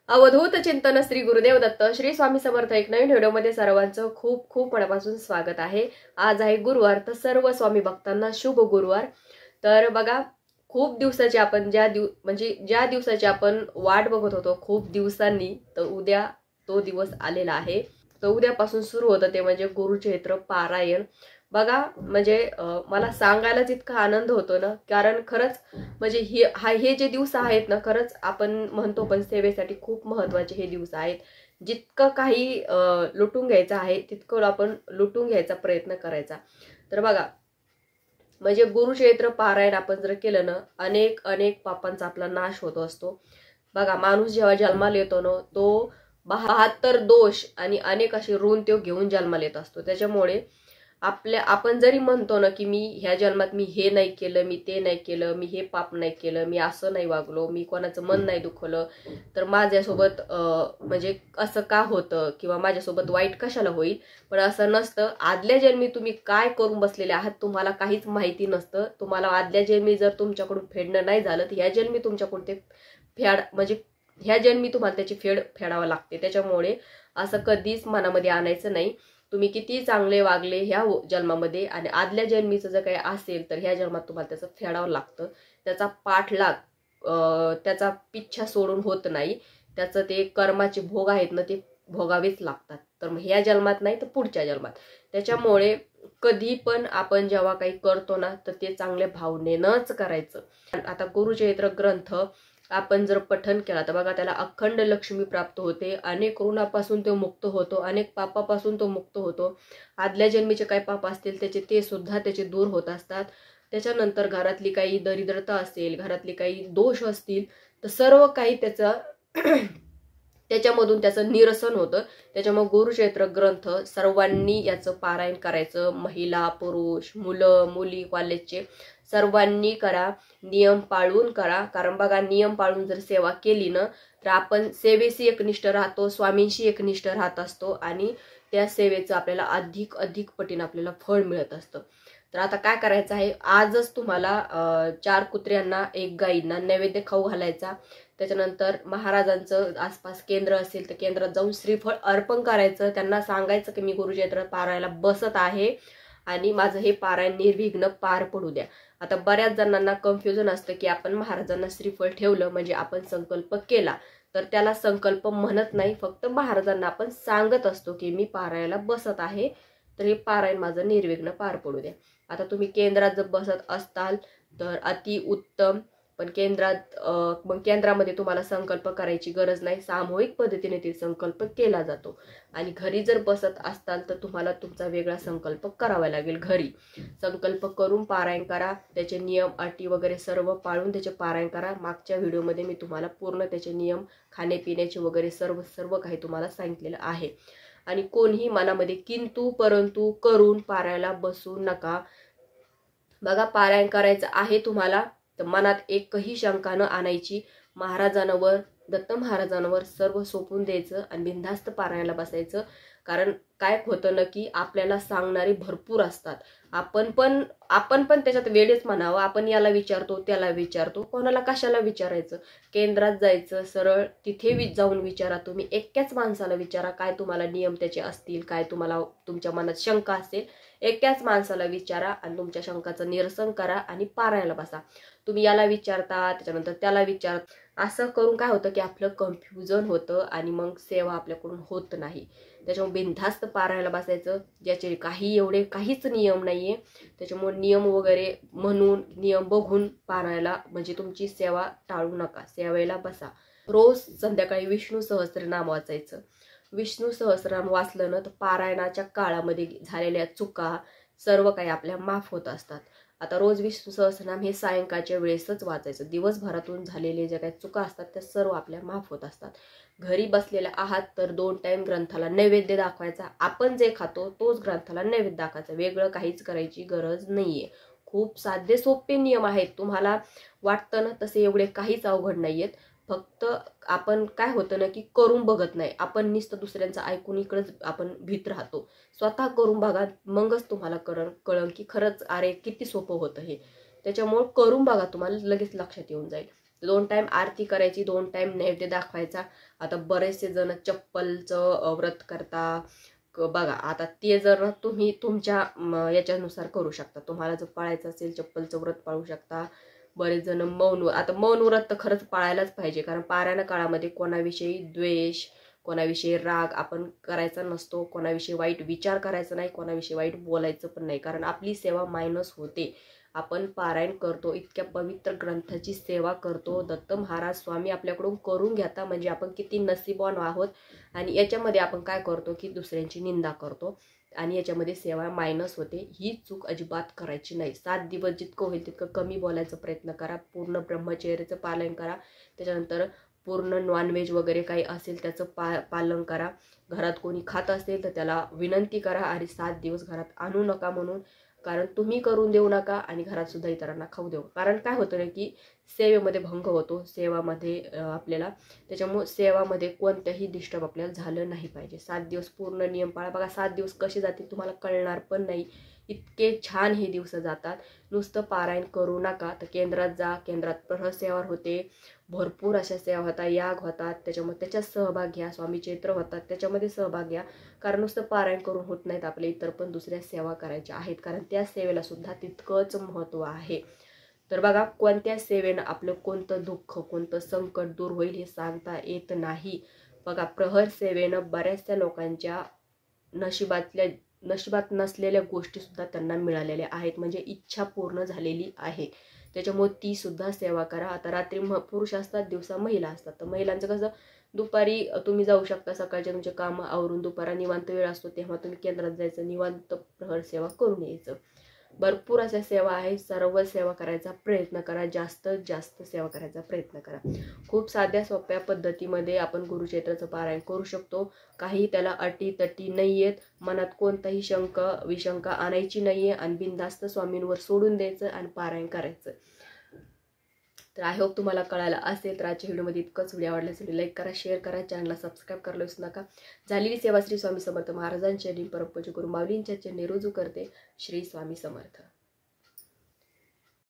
अवधूत चिंतन श्री गुरुदेव दत्त श्री स्वामी समर्थ एक नवीन व्हिडिओमध्ये सर्वांचं खूप खूप मनापासून स्वागत आहे। आज आहे गुरुवार, तर सर्व स्वामी भक्तांना शुभ गुरुवार। तर बघा, खूप दिवसाची आपण ज्या दिवसाची आपण वाट बघत होतो खूप दिवसांनी, तर उद्या तो दिवस आलेला आहे। तर उद्यापासून सुरू होतं ते म्हणजे गुरुचरित्र पारायण। बघा म्हणजे मला सांगायलाच इतका आनंद होतो ना, कारण खरंच म्हणजे हे जे दिवस आहेत ना, खरंच आपण म्हणतो पण सेवेसाठी खूप महत्त्वाचे हे दिवस आहेत। जितकं काही लुटून घ्यायचं आहे तितकं आपण लुटून घ्यायचा प्रयत्न करायचा। तर बघा, म्हणजे गुरुचरित्र पारायण आपण जर केलं ना, अनेक अनेक पापांचा आपला नाश होत असतो। बघा, माणूस जेव्हा जन्माला येतो ना, तो 72 दोष आणि अनेक असे ऋण तो घेऊन जन्माला येत असतो। त्याच्यामुळे आपण जरी म्हणतो ना की मी ह्या जन्मात मी हे नाही केलं, मी ते नाही केलं, मी हे पाप नाही केलं, मी असं नाही वागलो, मी कोणाचं मन नाही दुखवलं, तर माझ्यासोबत म्हणजे असं का होतं किंवा माझ्यासोबत वाईट कशाला होईल। पण असं नसतं। आदल्या जन्मी तुम्ही काय करून बसलेले आहात तुम्हाला काहीच माहिती नसतं। तुम्हाला आदल्या जन्मी जर तुमच्याकडून फेडणं नाही झालं तर ह्या जन्मी तुमच्याकडून ते ह्या जन्मी तुम्हाला त्याची फेड फेडावं लागते। त्याच्यामुळे असं कधीच मनामध्ये आणायचं नाही। तुम्ही किती चांगले वागले ह्या जन्मामध्ये आणि आदल्या जन्मीचं जर काही असेल तर ह्या जन्मात तुम्हाला त्याचं फेडावं लागतं। त्याचा पाठलाग त्याचा पिच्छा सोडून होत नाही। त्याचं ते कर्माचे भोग आहेत ना, ते भोगावेच लागतात। तर मग ह्या जन्मात नाही तर पुढच्या जन्मात। त्याच्यामुळे कधी पण आपण जेव्हा काही करतो ना, तर ते चांगल्या भावनेनंच करायचं। आता गुरुचरित्र ग्रंथ आपण जर पठन केला तर बघा, त्याला अखंड लक्ष्मी प्राप्त होते, अनेक ऋणापासून तो मुक्त होतो, अनेक पापापासून तो मुक्त होतो। आदल्या जन्मीचे काही पाप असतील ते सुद्धा त्याचे दूर होत असतात। त्याच्यानंतर घरातली काही दरिद्रता असेल, घरातली काही दोष असतील, तर सर्व काही त्याच्यामधून त्याचं निरसन होतं। त्याच्यामुळे गुरुचरित्र ग्रंथ सर्वांनी याचं पारायण करायचं। महिला, पुरुष, मुलं, मुली, कॉलेजचे सर्वांनी करा, नियम पाळून करा। कारण बघा, नियम पाळून जर सेवा केली ना, तर आपण सेवेशी एकनिष्ठ राहतो, स्वामींशी एकनिष्ठ राहत असतो आणि त्या सेवेचं आपल्याला अधिक अधिक पटीने आपल्याला फळ मिळत असतं। तर आता काय करायचं आहे, आजच तुम्हाला 4 कुत्र्यांना 1 गाईंना नैवेद्य खाऊ घालायचा। त्याच्यानंतर महाराजांचं आसपास केंद्र असेल तर केंद्रात जाऊन श्रीफळ अर्पण करायचं। त्यांना सांगायचं की मी गुरुचरित्र पारायणाला बसत आहे आणि माझं हे पारायण निर्विघ्न पार पडू द्या। आता बऱ्याच जणांना कन्फ्युजन असतं की आपण महाराजांना श्रीफळ ठेवलं म्हणजे आपण संकल्प केला, तर त्याला संकल्प म्हणत नाही। फक्त महाराजांना आपण सांगत असतो की मी पारायणाला बसत आहे, तर हे पारायण माझं निर्विघ्न पार पडू द्या। आता तुम्ही केंद्रात जर बसत असताल तर अति उत्तम, पण केंद्रामध्ये तुम्हाला संकल्प करायची गरज नाही। सामूहिक पद्धतीने ते संकल्प केला जातो। आणि घरी जर बसत असताल तर तुम्हाला तुमचा वेगळा संकल्प करावा लागेल। घरी संकल्प करून पारायण करा, त्याचे नियम अटी वगैरे सर्व पाळून त्याचे पारायण करा। मागच्या व्हिडिओमध्ये मी तुम्हाला पूर्ण त्याचे नियम, खाण्यापिण्याचे वगैरे सर्व सर्व काही तुम्हाला सांगितलेलं आहे। आणि कोणीही मनामध्ये किंतु परंतु करून पारायणाला बसू नका। बघा, पारायण करायचं आहे तुम्हाला तर मनात एकही शंका न आणायची। महाराजांवर, दत्त महाराजांवर सर्व सोपून द्यायचं आणि बिनधास्त पारायणाला बसायचं। कारण काय होतं ना की आपल्याला सांगणारे भरपूर असतात। आपण पण त्याच्यात वेळेच म्हणावं। आपण याला विचारतो, त्याला विचारतो, कोणाला कशाला विचारायचं। केंद्रात जायचं, सरळ तिथे जाऊन विचारा। तुम्ही एकाच माणसाला विचारा, काय तुम्हाला नियम त्याचे असतील, काय तुम्हाला तुमच्या मनात शंका असेल, एकाच माणसाला विचारा आणि तुमच्या शंकाचं निरसन करा आणि पारायणाला बसा। तुम्ही याला विचारता, त्याच्यानंतर त्याला विचारता, असं करून काय होतं की आपलं कन्फ्युजन होतं आणि मग सेवा आपल्याकडून होत नाही। त्याच्यामुळे बिनधास्त पारायणाला बसायचं, ज्याचे काहीच नियम नाहीये। त्याच्यामुळे नियम वगैरे म्हणून, नियम बघून पारायणाला म्हणजे तुमची सेवा टाळू नका, सेवेला बसा। रोज संध्याकाळी विष्णू सहस्त्रनाम वाचायचं। विष्णू सहस्त्रनाम वाचलं ना तर पारायणाच्या काळामध्ये झालेल्या चुका सर्व काही आपल्या माफ होत असतात। आता रोज विष्णू सहस्त्रनाम हे सायंकाळच्या वेळेसच वाचायचं। दिवसभरातून झालेले जे काही चुका असतात त्या सर्व आपल्या माफ होत असतात। घरी बसलेल्या आहात तर 2 टाइम ग्रंथाला नैवेद्य दाखवायचा। आपण जे खातो तोच ग्रंथाला नैवेद्य दाखवायचा, वेगळं काहीच करायची गरज नाहीये। खूप साधे सोपे नियम आहेत। तुम्हाला वाटतं ना तसे एवढे काहीच अवघड नाहीयेत। फक्त आपण काय होतं ना की करून बघत नाही, आपण नुसतं दुसऱ्यांचं ऐकून इकडेच आपण भीत राहतो। स्वतः करून बघा, मगच तुम्हाला कळन की खरंच अरे किती सोपं होतं हे। त्याच्यामुळे करून बघा, तुम्हाला लगेच लक्षात येऊन जाईल। 2 टाइम आरती करायची, 2 टाइम नैवेद्य दाखवायचा. आता बरेचसे जण चप्पलचं व्रत करता बघा. आता ते जर तुम्ही तुमच्या याच्यानुसार करू शकता. तुम्हाला जर पाळायचं असेल चप्पलचं व्रत पाळू शकता. बरेच जण मौन, आता मौन व्रत तर खरंच पाळायलाच पाहिजे, कारण पारायण काळामध्ये कोणाविषयी द्वेष, कोणाविषयी राग आपण करायचा नसतो, कोणाविषयी वाईट विचार करायचा नाही, कोणाविषयी वाईट बोलायचं पण नाही, कारण आपली सेवा मायनस होते. आपण पारायण करतो, इतक्या पवित्र ग्रंथाची सेवा करतो, दत्त महाराज स्वामी आपल्याकडून करून घेता, म्हणजे आपण किती नशीबवान आहोत. आणि याच्यामध्ये आपण काय करतो की दुसऱ्यांची निंदा करतो आणि याच्यामध्ये सेवा मायनस होते. ही चूक अजिबात करायची नाही. 7 दिवस जितकं होईल तितकं कमी बोलायचा प्रयत्न करा. पूर्ण ब्रह्मचर्याचं पालन करा. त्याच्यानंतर पूर्ण नॉनव्हेज वगैरे काही असेल त्याचं पालन करा. घरात कोणी खात असेल तर त्याला विनंती करा आणि 7 दिवस घरात आणू नका म्हणून, कारण तुम्ही करून देऊ नका आणि घरात सुद्धा इतरांना खाऊ देऊ. कारण काय होतं ना की सेवेमध्ये भंग होतो, सेवामध्ये आपल्याला, त्याच्यामुळे सेवामध्ये कोणत्याही डिस्टर्ब आपल्याला झालं नाही पाहिजे. 7 दिवस पूर्ण नियम पाळा. बघा 7 दिवस कसे जातील तुम्हाला कळणार पण नाही, इतके छान हे दिवस जातात. नुसतं पारायण करू नका, तर केंद्रात जा, केंद्रात प्रहर सेवा होते, भरपूर अशा सेवा होतात, याग होतात, त्याच्यामुळे त्याच्यात सहभाग घ्या. स्वामी चैत्र होतात त्याच्यामध्ये सहभाग घ्या, कारण नुसतं पारायण करून होत नाहीत, आपल्या इतर पण दुसऱ्या सेवा करायच्या आहेत, कारण त्या सेवेला सुद्धा तितकंच महत्त्व आहे. तर बघा कोणत्या सेवेनं आपलं कोणतं दुःख, कोणतं संकट दूर होईल हे सांगता येत नाही. बघा प्रहर सेवेनं बऱ्याचशा लोकांच्या नशिबात नसलेल्या गोष्टी सुद्धा त्यांना मिळालेल्या आहेत, म्हणजे इच्छा पूर्ण झालेली आहे. त्याच्यामुळे ती सुद्धा सेवा करा. आता रात्री पुरुष असतात, दिवसा महिला असतात. तर महिलांचं कसं दुपारी तुम्ही जाऊ शकता, सकाळच्या तुमचे कामं आवरून दुपारा निवांत वेळ असतो तेव्हा तुम्ही केंद्रात जायचं, निवांत प्रहर सेवा करून यायचं. भरपूर अशा सेवा आहेत, सर्व सेवा करायचा प्रयत्न करा, जास्तीत जास्त सेवा करायचा प्रयत्न करा. खूप साध्या सोप्या पद्धतीमध्ये आपण गुरुचैत्राचं पारायण करू शकतो. काही त्याला अटी तटी नाही आहेत, मनात कोणताही विशंका आणायची नाहीये आणि बिनधास्त स्वामींवर सोडून द्यायचं आणि पारायण करायचं. तर आय होप तुम्हाला कळायला असेल. तर आजच्या व्हिडिओमध्ये इतकंच. व्हिडिओ आवडला असेल लाईक करा, शेअर करा, चॅनलला सबस्क्राईब करायला विसरू नका. झालेली सेवा श्री स्वामी समर्थ महाराजांच्या परमपूज्य गुरु माऊलींच्या चरणी रुजू करते. श्री स्वामी समर्थ.